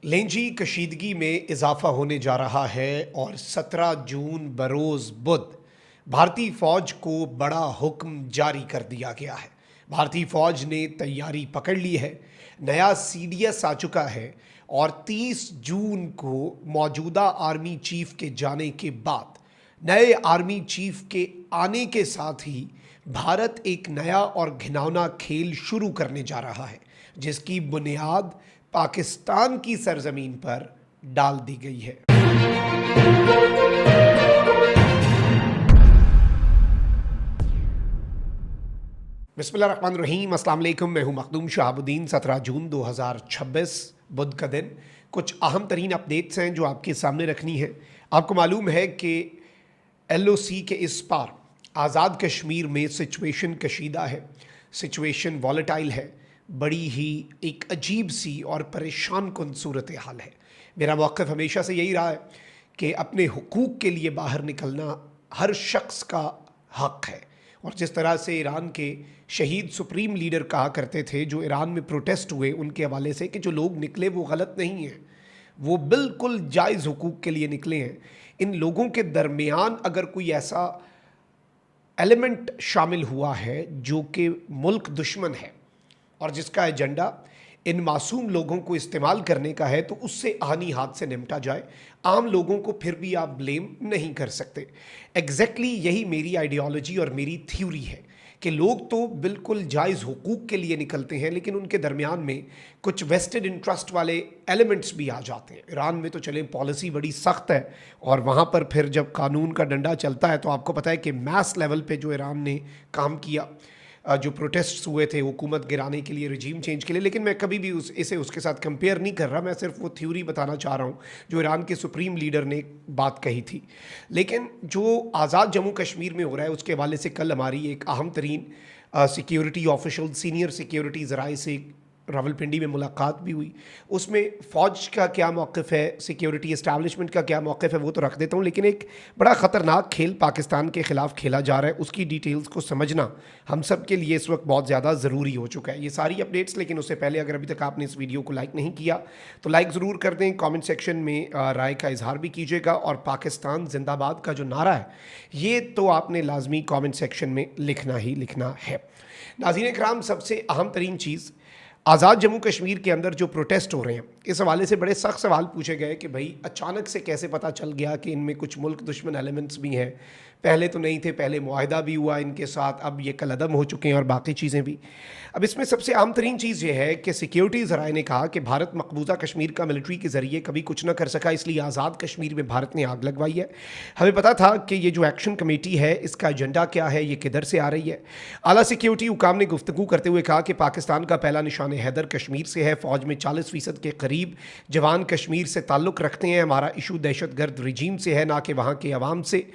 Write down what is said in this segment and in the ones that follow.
लेंजी कशीदगी में इजाफा होने जा रहा है और 17 जून बरोज़ बुध भारतीय फ़ौज को बड़ा हुक्म जारी कर दिया गया है। भारतीय फ़ौज ने तैयारी पकड़ ली है, नया सीडीएस आ चुका है और 30 जून को मौजूदा आर्मी चीफ के जाने के बाद नए आर्मी चीफ के आने के साथ ही भारत एक नया और घिनौना खेल शुरू करने जा रहा है, जिसकी बुनियाद पाकिस्तान की सरजमीन पर डाल दी गई है। बिस्मिल्लाहिर्रहमानिर्रहीम, अस्सलाम वालेकुम। मैं हूं मखदूम शहाबुद्दीन। 17 जून 2026 बुध का दिन। कुछ अहम तरीन अपडेट्स हैं जो आपके सामने रखनी है। आपको मालूम है कि LOC के इस पार आज़ाद कश्मीर में सिचुएशन कशीदा है, सिचुएशन वॉलेटाइल है, बड़ी ही एक अजीब सी और परेशान कुन सूरत हाल है। मेरा मौक़िफ़ हमेशा से यही रहा है कि अपने हुकूक के लिए बाहर निकलना हर शख्स का हक़ है। और जिस तरह से ईरान के शहीद सुप्रीम लीडर कहा करते थे, जो ईरान में प्रोटेस्ट हुए, उनके हवाले से कि जो लोग निकले वो गलत नहीं हैं, वो बिल्कुल जायज़ हुकूक के लिए निकले हैं। इन लोगों के दरमियान अगर कोई ऐसा एलिमेंट शामिल हुआ है जो कि मुल्क दुश्मन है और जिसका एजेंडा इन मासूम लोगों को इस्तेमाल करने का है, तो उससे आनी हाथ से निपटा जाए। आम लोगों को फिर भी आप ब्लेम नहीं कर सकते। एग्जैक्टली यही मेरी आइडियोलॉजी और मेरी थ्योरी है कि लोग तो बिल्कुल जायज़ हुकूक के लिए निकलते हैं, लेकिन उनके दरमियान में कुछ वेस्टेड इंटरेस्ट वाले एलिमेंट्स भी आ जाते हैं। ईरान में तो चले पॉलिसी बड़ी सख्त है और वहाँ पर फिर जब कानून का डंडा चलता है तो आपको पता है कि मैस लेवल पे जो ईरान ने काम किया, जो प्रोटेस्ट्स हुए थे हुकूमत गिराने के लिए, रजीम चेंज के लिए। लेकिन मैं कभी भी इसे उसके साथ कंपेयर नहीं कर रहा, मैं सिर्फ वो थ्योरी बताना चाह रहा हूँ जो ईरान के सुप्रीम लीडर ने बात कही थी। लेकिन जो आज़ाद जम्मू कश्मीर में हो रहा है उसके हवाले से कल हमारी एक अहम तरीन सिक्योरिटी ऑफिशियल, सीनियर सिक्योरिटी ज़राए से रावलपिंडी में मुलाकात भी हुई। उसमें फ़ौज का क्या मौक़िफ़ है, सिक्योरिटी इस्टेब्लिशमेंट का क्या मौक़िफ़ है, वो तो रख देता हूँ। लेकिन एक बड़ा ख़तरनाक खेल पाकिस्तान के ख़िलाफ़ खेला जा रहा है, उसकी डिटेल्स को समझना हम सब के लिए इस वक्त बहुत ज़्यादा ज़रूरी हो चुका है। ये सारी अपडेट्स, लेकिन उससे पहले अगर अभी तक आपने इस वीडियो को लाइक नहीं किया तो लाइक ज़रूर कर दें। कॉमेंट सेक्शन में राय का इजहार भी कीजिएगा और पाकिस्तान जिंदाबाद का जो नारा है ये तो आपने लाजमी कॉमेंट सेक्शन में लिखना ही लिखना है। नाज़रीन इकराम, सबसे अहम तरीन चीज़, आज़ाद जम्मू कश्मीर के अंदर जो प्रोटेस्ट हो रहे हैं, इस हवाले से बड़े सख्त सवाल पूछे गए कि भाई अचानक से कैसे पता चल गया कि इनमें कुछ मुल्क दुश्मन एलिमेंट्स भी हैं। पहले तो नहीं थे, पहले मुआहदा भी हुआ इनके साथ, अब ये कलअदम हो चुके हैं और बाकी चीज़ें भी। अब इसमें सबसे आम तरीन चीज़ ये है कि सिक्योरिटी ज़राए ने कहा कि भारत मकबूजा कश्मीर का मिलिट्री के ज़रिए कभी कुछ ना कर सका, इसलिए आज़ाद कश्मीर में भारत ने आग लगवाई है। हमें पता था कि ये जो एक्शन कमेटी है इसका एजेंडा क्या है, ये किधर से आ रही है। आला सिक्योरिटी हुकाम ने गुफ्तगू करते हुए कहा कि पाकिस्तान का पहला निशान हैदर कश्मीर से है। फ़ौज में 40% के करीब जवान कश्मीर से ताल्लुक़ रखते हैं। हमारा इशू दहशतगर्द रजीम से है, ना कि वहाँ के अवाम से।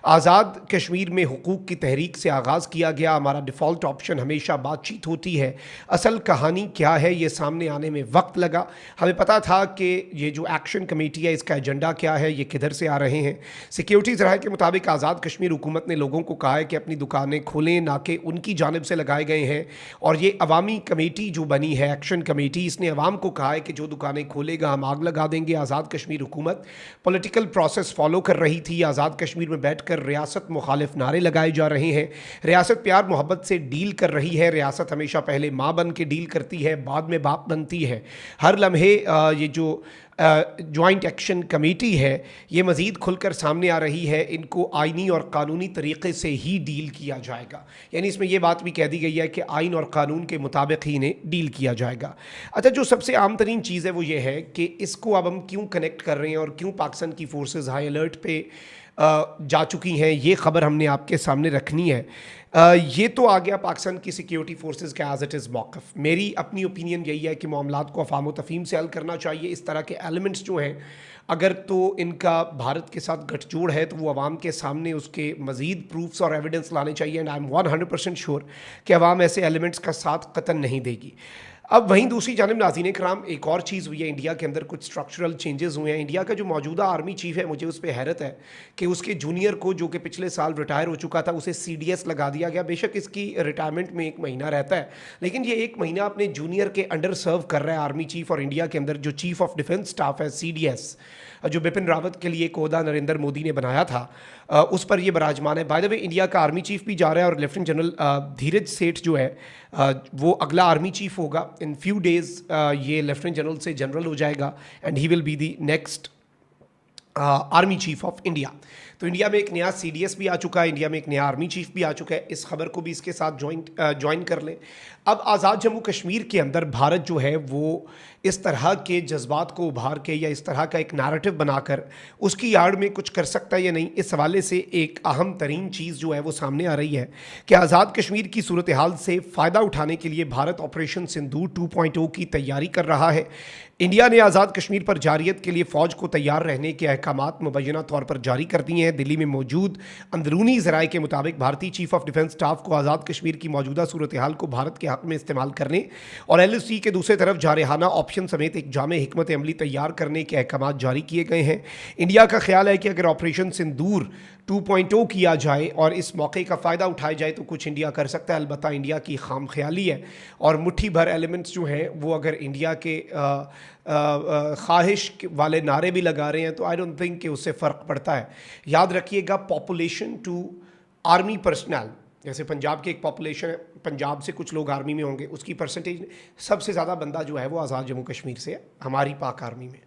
आज़ाद कश्मीर में हुकूक की तहरीक से आगाज़ किया गया। हमारा डिफ़ॉल्ट ऑप्शन हमेशा बातचीत होती है। असल कहानी क्या है ये सामने आने में वक्त लगा। हमें पता था कि ये जो एक्शन कमेटी है इसका एजेंडा क्या है, ये किधर से आ रहे हैं। सिक्योरिटी ज़राए के मुताबिक आज़ाद कश्मीर हुकूमत ने लोगों को कहा है कि अपनी दुकानें खोलें, ना कि उनकी जानिब से लगाए गए हैं। और ये अवामी कमेटी जो बनी है, एक्शन कमेटी, इसने अवाम को कहा है कि जो दुकानें खोलेगा हम आग लगा देंगे। आज़ाद कश्मीर हुकूमत पॉलिटिकल प्रोसेस फॉलो कर रही थी। आज़ाद कश्मीर में बैठकर रियासत मुखालिफ नारे लगाए जा रहे हैं। रियासत प्यार मोहब्बत से डील कर रही है। रियासत हमेशा पहले माँ बन के डील करती है, बाद में बाप बनती है। हर लम्हे ये जो जॉइंट एक्शन कमेटी है ये मज़ीद खुलकर सामने आ रही है। इनको आइनी और कानूनी तरीक़े से ही डील किया जाएगा, यानी इसमें यह बात भी कह दी गई है कि आइन और कानून के मुताबिक ही इन्हें डील किया जाएगा। अच्छा, जो सबसे आम तरीन चीज़ है वो ये है कि इसको अब हम क्यों कनेक्ट कर रहे हैं और क्यों पाकिस्तान की फोर्सेस हाई अलर्ट पे जा चुकी हैं, ये ख़बर हमने आपके सामने रखनी है। ये तो आ गया पाकिस्तान की सिक्योरिटी फोर्सेस का एज इट इज़ मौक़िफ़। मेरी अपनी ओपिनियन यही है कि मामलात को अफ़ाम व तफ़हीम से हल करना चाहिए। इस तरह के एलिमेंट्स जो हैं, अगर तो इनका भारत के साथ गठजोड़ है तो वो अवाम के सामने उसके मज़ीद प्रूफ्स और एविडेंस लाने चाहिए। एंड आई एम 100% श्योर कि अवाम ऐसे एलिमेंट्स का साथ कतन नहीं देगी। अब वहीं दूसरी जानिब नाज़रीन कराम एक और चीज़ हुई है, इंडिया के अंदर कुछ स्ट्रक्चरल चेंजेस हुए हैं। इंडिया का जो मौजूदा आर्मी चीफ़ है, मुझे उस पर हैरत है कि उसके जूनियर को, जो कि पिछले साल रिटायर हो चुका था, उसे CDS लगा दिया गया। बेशक इसकी रिटायरमेंट में 1 महीना रहता है, लेकिन ये 1 महीना अपने जूनियर के अंडर सर्व कर रहा है आर्मी चीफ़। और इंडिया के अंदर जो चीफ़ ऑफ डिफेंस स्टाफ है CDS, जो बिपिन रावत के लिए कोदा नरेंद्र मोदी ने बनाया था, उस पर ये बराजमान है। बाय द वे इंडिया का आर्मी चीफ भी जा रहा है और लेफ्टिनेंट जनरल धीरज सेठ जो है वो अगला आर्मी चीफ होगा। इन फ्यू डेज ये लेफ्टिनेंट जनरल से जनरल हो जाएगा and he will be the next army chief of India. तो इंडिया में एक नया CDS भी आ चुका है, इंडिया में एक नया आर्मी चीफ भी आ चुका है। इस खबर को भी इसके साथ ज्वाइन कर लें। अब आज़ाद जम्मू कश्मीर के अंदर भारत जो है वो इस तरह के जज्बात को उभार के या इस तरह का एक नैरेटिव बनाकर उसकी आड़ में कुछ कर सकता है या नहीं, इस हवाले से एक अहम तरीन चीज़ जो है वो सामने आ रही है कि आज़ाद कश्मीर की सूरत हाल से फ़ायदा उठाने के लिए भारत ऑपरेशन सिंदूर 2.0 की तैयारी कर रहा है। इंडिया ने आज़ाद कश्मीर पर जारियत के लिए फ़ौज को तैयार रहने के अहकामात मुबैना तौर पर जारी कर दिए हैं। दिल्ली में मौजूद अंदरूनी ज़राए के मुताबिक भारतीय चीफ ऑफ डिफेंस स्टाफ को आज़ाद कश्मीर की मौजूदा सूरत हाल को भारत के हक़ में इस्तेमाल करने और LOC के दूसरे तरफ जारहाना ऑप्शन समेत एक जामे हिकमत अमली तैयार करने के अहकामात जारी किए गए हैं। इंडिया का ख्याल है कि अगर ऑपरेशन सिंदूर 2.0 किया जाए और इस मौके का फ़ायदा उठाया जाए तो कुछ इंडिया कर सकता है। अलबत्ता इंडिया की खाम ख्याली है और मुट्ठी भर एलिमेंट्स जो हैं वो अगर इंडिया के ख्वाहिश वाले नारे भी लगा रहे हैं तो आई डोंट थिंक कि उससे फ़र्क पड़ता है। याद रखिएगा, पॉपुलेशन टू आर्मी पर्सनल, जैसे पंजाब की एक पॉपुलेशन है, पंजाब से कुछ लोग आर्मी में होंगे, उसकी परसेंटेज सबसे ज़्यादा बंदा जो है वो आज़ाद जम्मू कश्मीर से है हमारी पाक आर्मी में।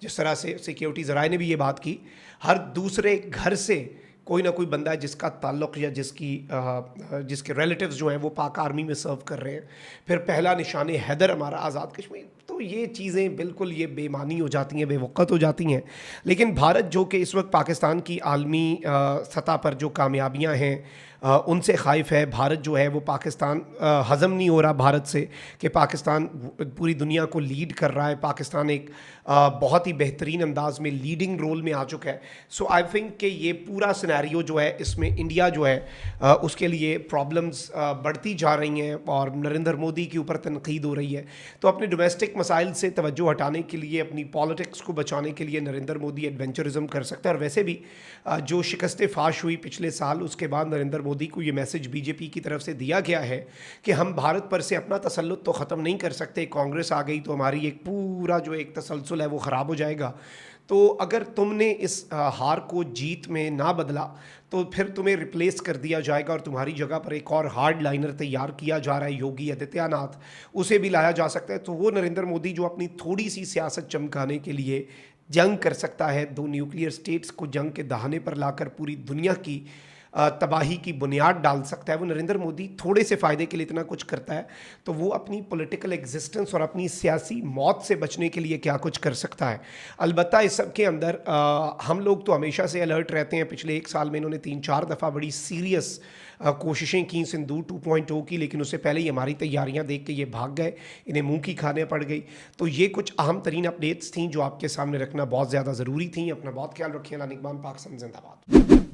जिस तरह से सिक्योरिटी ज़राए ने भी ये बात की, हर दूसरे घर से कोई ना कोई बंदा है जिसका ताल्लुक़ या जिसके रिलेटिव्स जो हैं वो पाक आर्मी में सर्व कर रहे हैं। फिर पहला निशान हैदर हमारा आज़ाद कश्मीर। तो ये चीज़ें बिल्कुल ये बेमानी हो जाती हैं, बेवक़्त हो जाती हैं। लेकिन भारत जो कि इस वक्त पाकिस्तान की आलमी सतह पर जो कामयाबियाँ हैं उनसे ख़ाइफ़ है। भारत जो है वो पाकिस्तान हज़म नहीं हो रहा भारत से कि पाकिस्तान पूरी दुनिया को लीड कर रहा है। पाकिस्तान एक बहुत ही बेहतरीन अंदाज में लीडिंग रोल में आ चुका है। सो आई थिंक कि ये पूरा सिनेरियो जो है इसमें इंडिया जो है उसके लिए प्रॉब्लम्स बढ़ती जा रही हैं और नरेंद्र मोदी के ऊपर तनकीद हो रही है। तो अपने डोमेस्टिक मसाइल से तवज्जो हटाने के लिए, अपनी पॉलिटिक्स को बचाने के लिए नरेंद्र मोदी एडवेंचरिज्म कर सकता है। और वैसे भी जो शिकस्त फाश हुई पिछले साल, उसके बाद नरेंद्र मोदी को ये मैसेज बीजेपी की तरफ से दिया गया है कि हम भारत पर से अपना तसल्लुत तो ख़त्म नहीं कर सकते, कांग्रेस आ गई तो हमारी एक पूरा जो एक तसलसल है वो ख़राब हो जाएगा। तो अगर तुमने इस हार को जीत में ना बदला तो फिर तुम्हें रिप्लेस कर दिया जाएगा और तुम्हारी जगह पर एक और हार्ड लाइनर तैयार किया जा रहा है, योगी आदित्यनाथ, उसे भी लाया जा सकता है। तो वो नरेंद्र मोदी जो अपनी थोड़ी सी सियासत चमकाने के लिए जंग कर सकता है, 2 न्यूक्लियर स्टेट्स को जंग के दहाने पर लाकर पूरी दुनिया की तबाही की बुनियाद डाल सकता है, वो नरेंद्र मोदी थोड़े से फ़ायदे के लिए इतना कुछ करता है, तो वो अपनी पॉलिटिकल एग्जिस्टेंस और अपनी सियासी मौत से बचने के लिए क्या कुछ कर सकता है। अलबत्ता इस सब के अंदर हम लोग तो हमेशा से अलर्ट रहते हैं। पिछले 1 साल में इन्होंने 3-4 दफ़ा बड़ी सीरियस कोशिशें की सिंदूर 2.0 की, लेकिन उससे पहले ही हमारी तैयारियां देख के ये भाग गए, इन्हें मुंह की खाने पड़ गई। तो ये कुछ अहम तरीन अपडेट्स थी जो आपके सामने रखना बहुत ज़्यादा ज़रूरी थी। अपना बहुत ख्याल रखिए। अल्लाह निगहबान, पाकिस्तान जिंदाबाद।